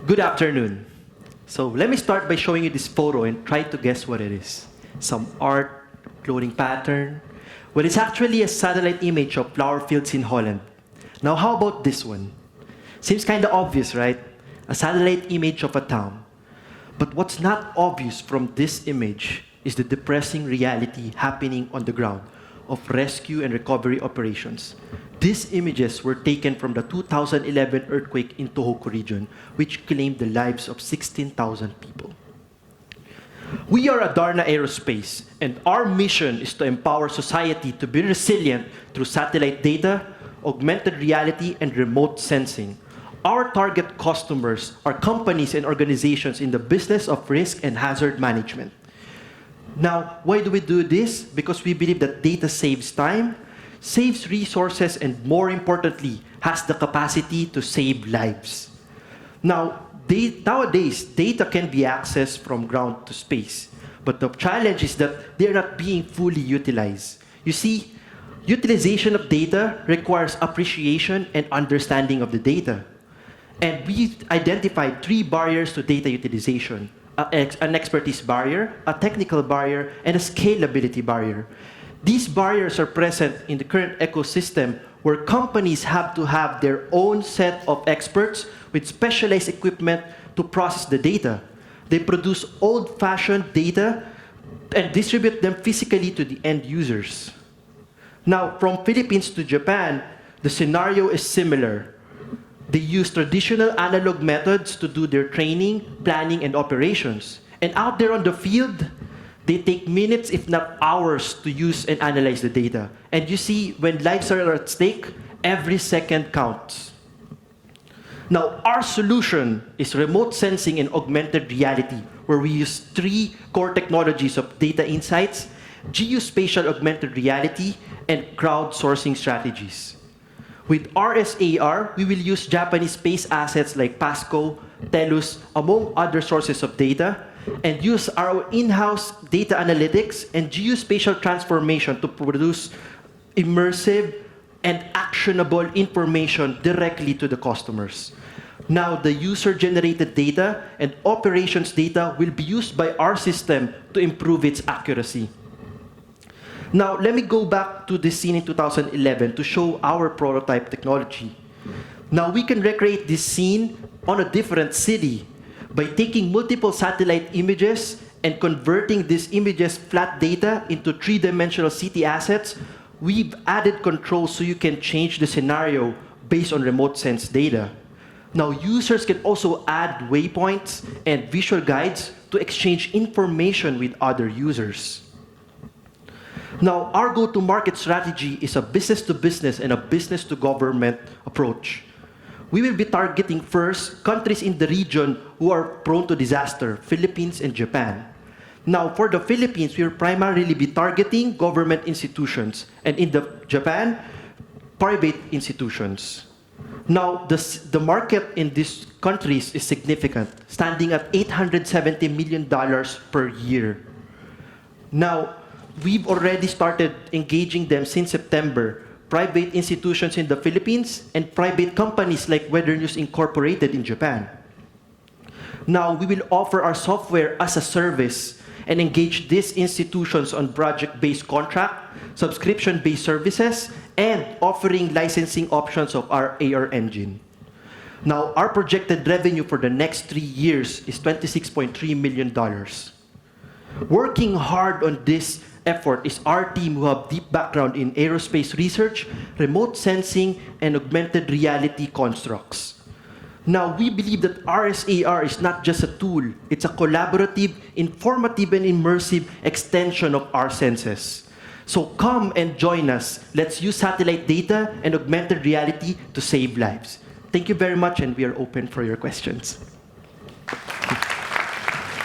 Good afternoon. So let me start by showing you this photo and try to guess what it is. Some art, clothing pattern. Well, it's actually a satellite image of flower fields in Holland. Now, how about this one? Seems kind of obvious, right? A satellite image of a town. But what's not obvious from this image is the depressing reality happening on the ground of rescue and recovery operations. These images were taken from the 2011 earthquake in Tohoku region, which claimed the lives of 16,000 people. We are Adarna Aerospace, and our mission is to empower society to be resilient through satellite data, augmented reality, and remote sensing. Our target customers are companies and organizations in the business of risk and hazard management. Now, why do we do this? Because we believe that data saves time, saves resources, and more importantly, has the capacity to save lives. Now, nowadays, data can be accessed from ground to space, but the challenge is that they're not being fully utilized. You see, utilization of data requires appreciation and understanding of the data. And we identified 3 barriers to data utilization: an expertise barrier, a technical barrier, and a scalability barrier. These barriers are present in the current ecosystem where companies have to have their own set of experts with specialized equipment to process the data. They produce old-fashioned data and distribute them physically to the end users. Now, from Philippines to Japan, the scenario is similar. They use traditional analog methods to do their training, planning, and operations. And out there on the field, they take minutes, if not hours, to use and analyze the data. And you see, when lives are at stake, every second counts. Now, our solution is remote sensing and augmented reality, where we use 3 core technologies of data insights, geospatial augmented reality, and crowdsourcing strategies. With RS-AR, we will use Japanese space assets like PASCO, TELUS, among other sources of data, and use our in-house data analytics and geospatial transformation to produce immersive and actionable information directly to the customers. Now, the user-generated data and operations data will be used by our system to improve its accuracy. Now, let me go back to this scene in 2011 to show our prototype technology. Now, we can recreate this scene on a different city by taking multiple satellite images and converting these images flat data into 3-dimensional city assets. We've added controls so you can change the scenario based on remote sense data. Now, users can also add waypoints and visual guides to exchange information with other users. Now, our go-to-market strategy is a business-to-business and a business-to-government approach. We will be targeting first countries in the region who are prone to disaster, Philippines and Japan. Now, for the Philippines, we will primarily be targeting government institutions, and in Japan, private institutions. Now, the market in these countries is significant, standing at $870 million per year. Now, we've already started engaging them since September. Private institutions in the Philippines and private companies like Weather News Incorporated in Japan. Now, we will offer our software as a service and engage these institutions on project-based contract, subscription-based services, and offering licensing options of our AR engine. Now, our projected revenue for the next 3 years is $26.3 million. Working hard on this effort is our team who have deep background in aerospace research, remote sensing, and augmented reality constructs. Now, we believe that RS-AR is not just a tool, it's a collaborative, informative, and immersive extension of our senses. So come and join us. Let's use satellite data and augmented reality to save lives. Thank you very much, and we are open for your questions.